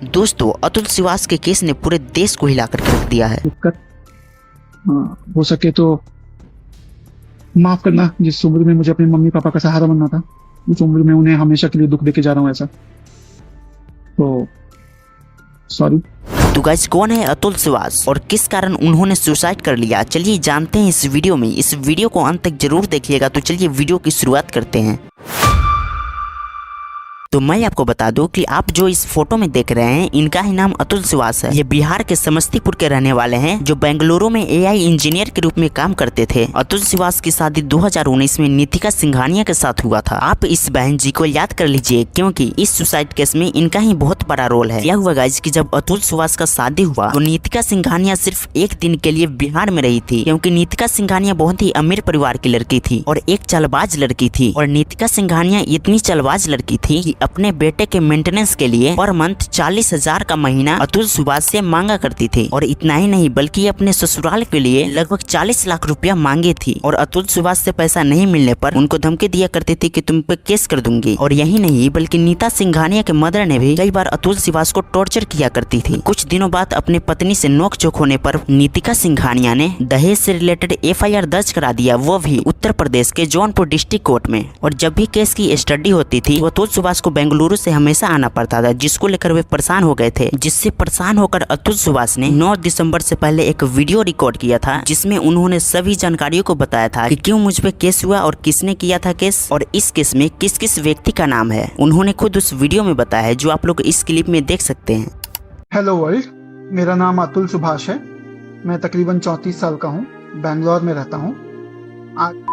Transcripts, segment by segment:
दोस्तों, अतुल श्रीवास्तव के केस ने पूरे देश को हिला करके रख दिया है। दिक्कत हो सके तो माफ करना, जिस उम्र में मुझे अपने मम्मी पापा का सहारा बनना था, उस उम्र में उन्हें हमेशा के लिए दुख देके जा रहा हूँ ऐसा, तो सॉरी। तो गाइस, कौन है अतुल श्रीवास्तव और किस कारण उन्होंने सुसाइड कर लिया, चलिए जानते हैं इस वीडियो में। इस वीडियो को अंत तक जरूर देखिएगा। तो चलिए वीडियो की शुरुआत करते हैं। तो मैं आपको बता दूं कि आप जो इस फोटो में देख रहे हैं, इनका ही नाम अतुल श्रीवास्तव है। ये बिहार के समस्तीपुर के रहने वाले हैं, जो बेंगलुरु में एआई इंजीनियर के रूप में काम करते थे। अतुल श्रीवास्तव की शादी 2019 में नीतिका सिंघानिया के साथ हुआ था। आप इस बहन जी को याद कर लीजिए, क्योंकि इस सुसाइड केस में इनका ही बहुत बड़ा रोल है। यह हुआ गाइस कि जब अतुल श्रीवास्तव का शादी हुआ तो नीतिका सिंघानिया सिर्फ एक दिन के लिए बिहार में रही थी, क्योंकि नीतिका सिंघानिया बहुत ही अमीर परिवार की लड़की थी और एक चालबाज लड़की थी। और नीतिका सिंघानिया इतनी चालबाज लड़की थी कि अपने बेटे के मेंटेनेंस के लिए पर मंथ 40,000 का महीना अतुल श्रीवास्तव से मांगा करती थी। और इतना ही नहीं, बल्कि अपने ससुराल के लिए लगभग 40 लाख रुपया मांगे थी। और अतुल श्रीवास्तव से पैसा नहीं मिलने पर उनको धमकी दिया करती थी कि तुम पे केस कर दूंगी। और यही नहीं, बल्कि नीता सिंघानिया के मदर ने भी कई बार अतुल श्रीवास्तव को टॉर्चर किया करती थी। कुछ दिनों बाद अपने पत्नी से नोकझोंक होने पर नीतिका सिंघानिया ने दहेज से रिलेटेड FIR दर्ज करा दिया, वो भी उत्तर प्रदेश के जौनपुर डिस्ट्रिक्ट कोर्ट में। और जब भी केस की स्टडी होती थी, वो अतुल श्रीवास्तव को बेंगलुरु से हमेशा आना पड़ता था, जिसको लेकर वे परेशान हो गए थे। जिससे परेशान होकर अतुल श्रीवास्तव ने 9 दिसंबर से पहले एक वीडियो रिकॉर्ड किया था, जिसमें उन्होंने सभी जानकारियों को बताया था कि क्यों मुझ पे केस हुआ और किसने किया था केस, और इस केस में किस किस व्यक्ति का नाम है। उन्होंने खुद उस वीडियो में बताया है, जो आप लोग इस क्लिप में देख सकते हैं। हेलो वर्ल्ड, मेरा नाम अतुल सुभाष है। मैं तकरीबन 34 साल का हूँ, बैंगलोर में रहता हूँ। आज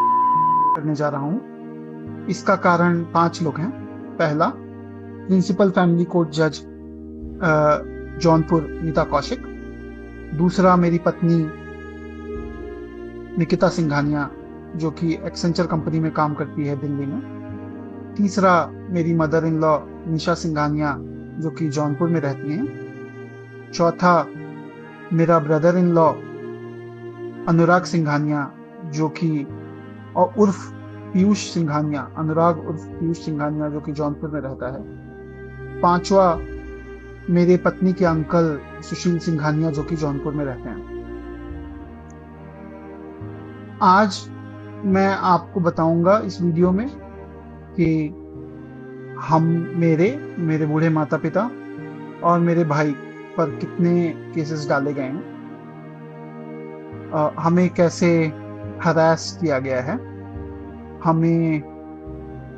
करने जा रहा हूँ। इसका कारण 5 लोग हैं। पहला, प्रिंसिपल फैमिली कोर्ट जज जौनपुर नीता कौशिक। दूसरा, मेरी पत्नी निकिता सिंघानिया, जो कि एक्सेंचर कंपनी में काम करती है दिल्ली में। तीसरा, मेरी मदर इन लॉ निशा सिंघानिया, जो कि जौनपुर में रहती हैं। चौथा, मेरा ब्रदर इन लॉ अनुराग सिंघानिया, जो कि और उर्फ पीयूष सिंघानिया, अनुराग उर्फ पीयूष सिंघानिया, जो कि जौनपुर में रहता है। पांचवा, मेरे पत्नी के अंकल सुशील सिंघानिया, जो कि जौनपुर में रहते हैं। आज मैं आपको बताऊंगा इस वीडियो में कि हम मेरे बूढ़े माता पिता और मेरे भाई पर कितने केसेस डाले गए हैं, हमें कैसे हरास किया गया है,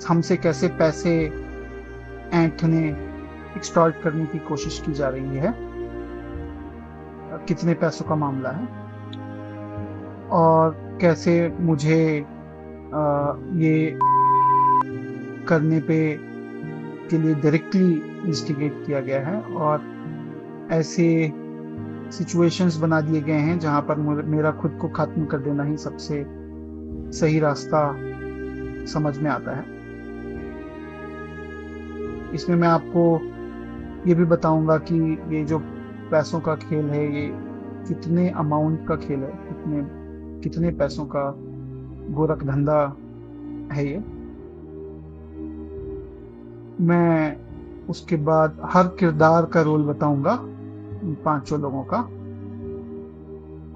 हमसे कैसे पैसे ऐंठने एक्सटॉर्ट करने की कोशिश की जा रही है, कितने पैसों का मामला है, और कैसे मुझे ये करने के लिए डायरेक्टली इंस्टिगेट किया गया है, और ऐसे सिचुएशंस बना दिए गए हैं जहां पर मेरा खुद को खत्म कर देना ही सबसे सही रास्ता समझ में आता है। इसमें मैं आपको ये भी बताऊंगा कि ये जो पैसों का खेल है, ये कितने अमाउंट का खेल है, कितने पैसों का गोरख धंधा है ये। मैं उसके बाद हर किरदार का रोल बताऊंगा इन 5 लोगों का,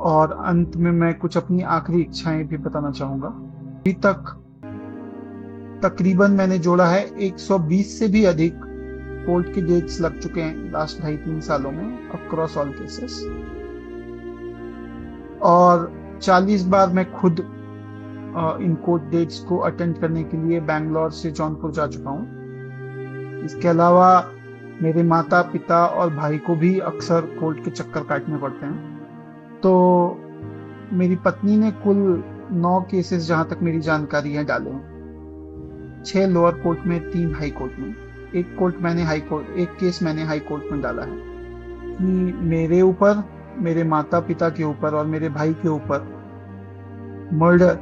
और अंत में मैं कुछ अपनी आखिरी इच्छाएं भी बताना चाहूंगा। अभी तक तकरीबन मैंने जोड़ा है 120 से भी अधिक कोर्ट के डेट्स लग चुके हैं लास्ट 2.5-3 सालों में, अक्रॉस ऑल केसेस। और 40 बार मैं खुद इन कोर्ट डेट्स को अटेंड करने के लिए बैंगलोर से जौनपुर जा चुका हूँ। इसके अलावा मेरे माता पिता और भाई को भी अक्सर कोर्ट के चक्कर काटने पड़ते हैं। तो मेरी पत्नी ने कुल 9 केसेस, जहां तक मेरी जानकारी है, डाले हैं। 6 लोअर कोर्ट में, 3 हाई कोर्ट में। एक केस मैंने हाई कोर्ट में डाला है कि मेरे ऊपर, मेरे माता पिता के ऊपर और मेरे भाई के ऊपर मर्डर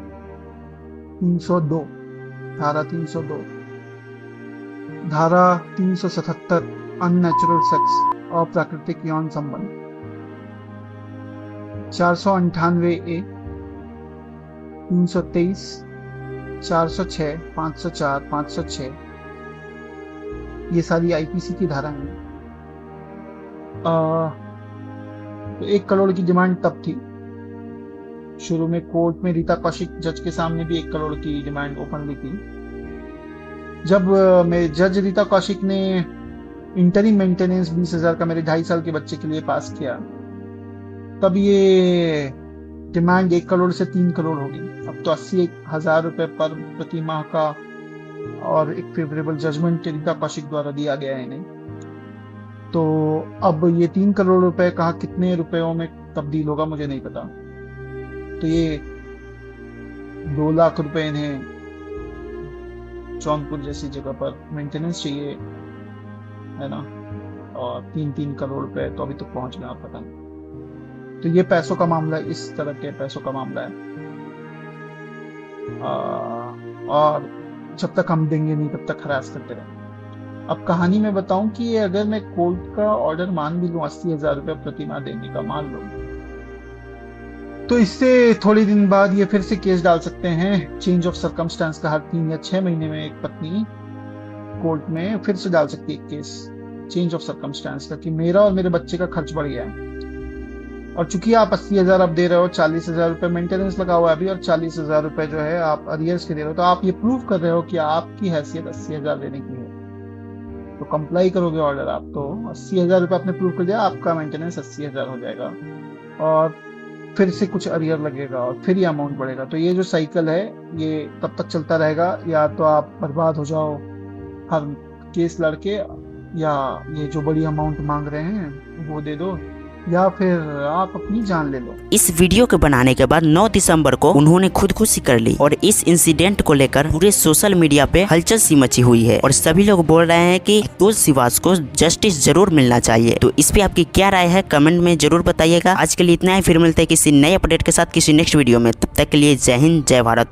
302, धारा 302, धारा 377 अननेचुरल सेक्स, अप्राकृतिक यौन संबंध, 498A, 323, 406, 504, 506, ये सारी IPC की धारा हैं। तो 1 करोड़ की डिमांड तब थी। शुरू में कोर्ट में रीता कौशिक जज के सामने भी 1 करोड़ की डिमांड ओपनली की। जब जज रीता कौशिक ने इंटरिम मेंटेनेंस 20,000 का मेरे 2.5 साल के बच्चे के लिए पास किया, तब ये डिमांड 1 करोड़ से 3 करोड़ हो गई। अब तो 80,000 रुपए पर प्रति माह का और एक फेवरेबल जजमेंट रीता कौशिक द्वारा दिया गया है इन्हें। तो अब ये 3 करोड़ रुपए कहा कितने रुपयों में तब्दील होगा मुझे नहीं पता। तो ये 2 लाख रुपए इन्हें जौनपुर जैसी जगह पर मेंटेनेंस चाहिए, है ना, और 3-3 करोड़ रुपए तो अभी तक पहुंच गया पता नहीं। तो ये पैसों का मामला, इस तरह के पैसों का मामला है। और जब तक हम देंगे नहीं तब तक हरास करते रहे। अब कहानी में बताऊं कि अगर मैं कोर्ट का ऑर्डर मान भी लूं 80,000 रुपए प्रति माह देने का, मान लो, तो इससे थोड़े दिन बाद ये फिर से केस डाल सकते हैं। चेंज ऑफ सर्कमस्टांस का हर 3 या 6 महीने में एक पत्नी कोर्ट में फिर से डाल सकती है केस चेंज ऑफ सर्कमस्टांस का, कि मेरा और मेरे बच्चे का खर्च बढ़ गया है और चूंकि आप 80,000 अब दे रहे हो, 40,000 रुपए मेंटेनेंस लगा हुआ है अभी और 40,000 रुपए जो है आप अरियर्स के दे रहे हो, तो आप ये प्रूव कर रहे हो कि आपकी हैसियत 80,000 देने की है। तो कंप्लाई करोगे ऑर्डर आप, तो 80,000 रुपए आपने प्रूव कर दिया, आपका मेंटेनेंस 80,000 हो जाएगा और फिर से कुछ अरियर लगेगा और फिर ये अमाउंट बढ़ेगा। तो ये जो साइकिल है ये तब तक चलता रहेगा, या तो आप बर्बाद हो जाओ हर केस लड़के, या ये जो बड़ी अमाउंट मांग रहे हैं वो दे दो, या फिर आप अपनी जान ले लो। इस वीडियो के बनाने के बाद 9 दिसंबर को उन्होंने खुदकुशी कर ली और इस इंसिडेंट को लेकर पूरे सोशल मीडिया पे हलचल सी मची हुई है और सभी लोग बोल रहे हैं कि अतुल श्रीवास को जस्टिस जरूर मिलना चाहिए। तो इस पे आपकी क्या राय है कमेंट में जरूर बताइएगा। आज के लिए इतना ही, फिर मिलते हैं किसी नए अपडेट के साथ किसी नेक्स्ट वीडियो में। तब तक के लिए जय हिंद, जय भारत।